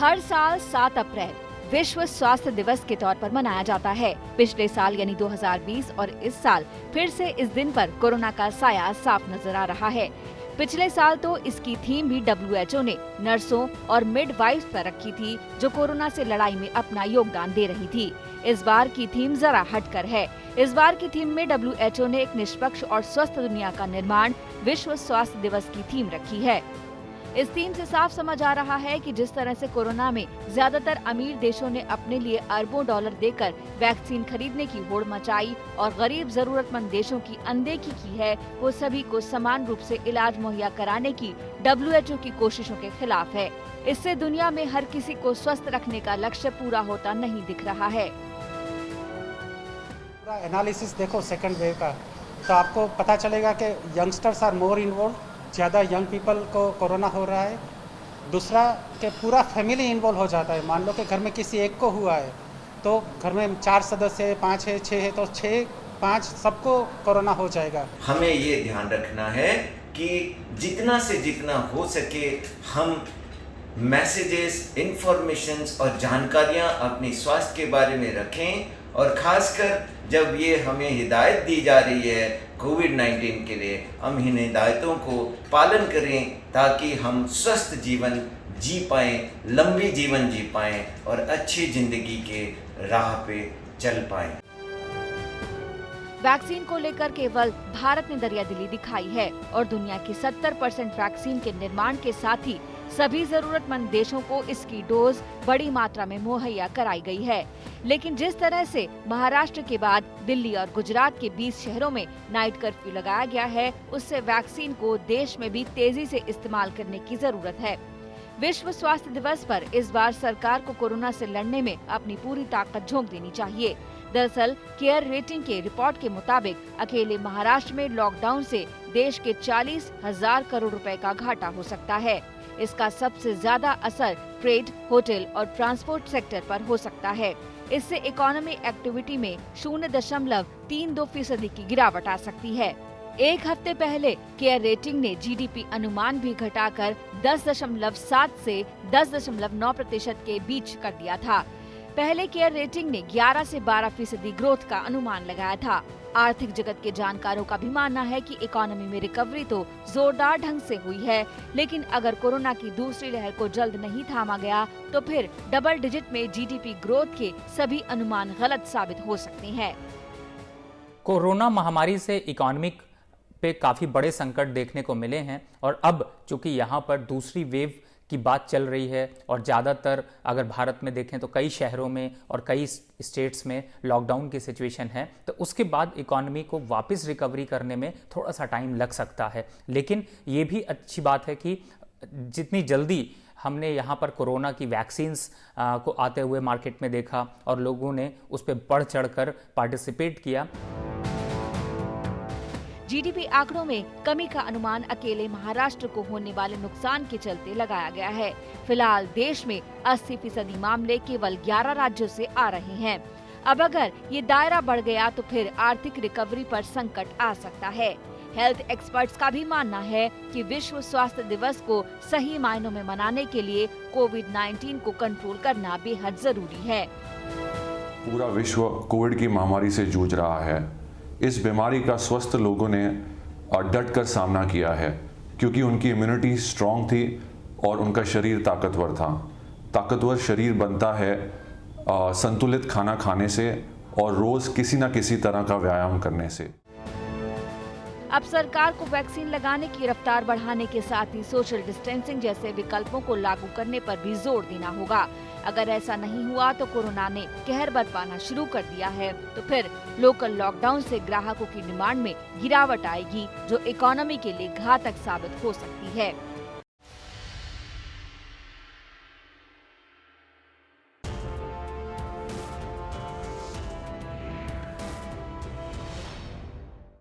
हर साल 7 अप्रैल विश्व स्वास्थ्य दिवस के तौर पर मनाया जाता है। पिछले साल यानी 2020 और इस साल फिर से इस दिन पर कोरोना का साया साफ नजर आ रहा है। पिछले साल तो इसकी थीम भी WHO ने नर्सों और मिडवाइफ्स पर रखी थी, जो कोरोना से लड़ाई में अपना योगदान दे रही थी। इस बार की थीम जरा हटकर है। इस बार की थीम में WHO ने एक निष्पक्ष और स्वस्थ दुनिया का निर्माण विश्व स्वास्थ्य दिवस की थीम रखी है। इस थीम से साफ समझ आ रहा है कि जिस तरह से कोरोना में ज्यादातर अमीर देशों ने अपने लिए अरबों डॉलर देकर वैक्सीन खरीदने की होड़ मचाई और गरीब जरूरतमंद देशों की अनदेखी की है, वो सभी को समान रूप से इलाज मुहैया कराने की WHO की कोशिशों के खिलाफ है। इससे दुनिया में हर किसी को स्वस्थ रखने का लक्ष्य पूरा होता नहीं दिख रहा है। एनालिसिस देखो सेकंड वेव का, तो आपको पता चलेगा कि यंगस्टर्स आर मोर इन्वॉल्व, ज़्यादा यंग पीपल को कोरोना हो रहा है। दूसरा कि पूरा फैमिली इन्वॉल्व हो जाता है। मान लो कि घर में किसी एक को हुआ है तो घर में 4 सदस्य है, 5 है, 6 है, तो 6-5 सबको कोरोना हो जाएगा। हमें ये ध्यान रखना है कि जितना से जितना हो सके हम मैसेजेस, इंफॉर्मेशंस और जानकारियाँ अपनी स्वास्थ्य के बारे में रखें, और ख़ासकर जब ये हमें हिदायत दी जा रही है कोविड-19 के लिए, हम इन हिदायतों को पालन करें ताकि हम स्वस्थ जीवन जी पाएँ, लंबी जीवन जी पाएँ और अच्छी ज़िंदगी के राह पे चल पाएँ। वैक्सीन को लेकर केवल भारत ने दरियादिली दिखाई है और दुनिया की 70% वैक्सीन के निर्माण के साथ ही सभी जरूरतमंद देशों को इसकी डोज बड़ी मात्रा में मुहैया कराई गई है। लेकिन जिस तरह से महाराष्ट्र के बाद दिल्ली और गुजरात के 20 शहरों में नाइट कर्फ्यू लगाया गया है, उससे वैक्सीन को देश में भी तेजी से इस्तेमाल करने की जरूरत है। विश्व स्वास्थ्य दिवस पर इस बार सरकार को कोरोना से लड़ने में अपनी पूरी ताकत झोंक देनी चाहिए। दरअसल केयर रेटिंग के रिपोर्ट के मुताबिक अकेले महाराष्ट्र में लॉकडाउन से देश के 40,000 करोड़ रुपए का घाटा हो सकता है। इसका सबसे ज्यादा असर ट्रेड, होटल और ट्रांसपोर्ट सेक्टर पर हो सकता है। इससे इकोनॉमी एक्टिविटी में 0.32% की गिरावट आ सकती है। एक हफ्ते पहले केयर रेटिंग ने GDP अनुमान भी घटाकर 10.7 से 10.9% के बीच कर दिया था। पहले केयर रेटिंग ने 11 से 12% ग्रोथ का अनुमान लगाया था। आर्थिक जगत के जानकारों का भी मानना है कि इकोनॉमी में रिकवरी तो जोरदार ढंग से हुई है, लेकिन अगर कोरोना की दूसरी लहर को जल्द नहीं थामा गया तो फिर डबल डिजिट में GDP ग्रोथ के सभी अनुमान गलत साबित हो सकते हैं। कोरोना महामारी से इकोनॉमिक पे काफी बड़े संकट देखने को मिले हैं और अब चूंकि यहाँ पर दूसरी वेव की बात चल रही है और ज़्यादातर अगर भारत में देखें तो कई शहरों में और कई स्टेट्स में लॉकडाउन की सिचुएशन है, तो उसके बाद इकॉनमी को वापस रिकवरी करने में थोड़ा सा टाइम लग सकता है। लेकिन ये भी अच्छी बात है कि जितनी जल्दी हमने यहाँ पर कोरोना की वैक्सीन्स को आते हुए मार्केट में देखा और लोगों ने उस पर बढ़ चढ़ कर पार्टिसिपेट किया। GDP आंकड़ों में कमी का अनुमान अकेले महाराष्ट्र को होने वाले नुकसान के चलते लगाया गया है। फिलहाल देश में 80% मामले केवल 11 राज्यों से आ रहे हैं। अब अगर ये दायरा बढ़ गया तो फिर आर्थिक रिकवरी पर संकट आ सकता है। हेल्थ एक्सपर्ट्स का भी मानना है कि विश्व स्वास्थ्य दिवस को सही मायनों में मनाने के लिए कोविड-19 को कंट्रोल करना बेहद जरूरी है। पूरा विश्व कोविड की महामारी से जूझ रहा है। इस बीमारी का स्वस्थ लोगों ने डट कर सामना किया है क्योंकि उनकी इम्यूनिटी स्ट्रॉन्ग थी और उनका शरीर ताकतवर था। ताकतवर शरीर बनता है संतुलित खाना खाने से और रोज किसी न किसी तरह का व्यायाम करने से। अब सरकार को वैक्सीन लगाने की रफ्तार बढ़ाने के साथ ही सोशल डिस्टेंसिंग जैसे विकल्पों को लागू करने पर भी जोर देना होगा। अगर ऐसा नहीं हुआ तो कोरोना ने कहर बरपाना शुरू कर दिया है, तो फिर लोकल लॉकडाउन से ग्राहकों की डिमांड में गिरावट आएगी, जो इकोनॉमी के लिए घातक साबित हो सकती है।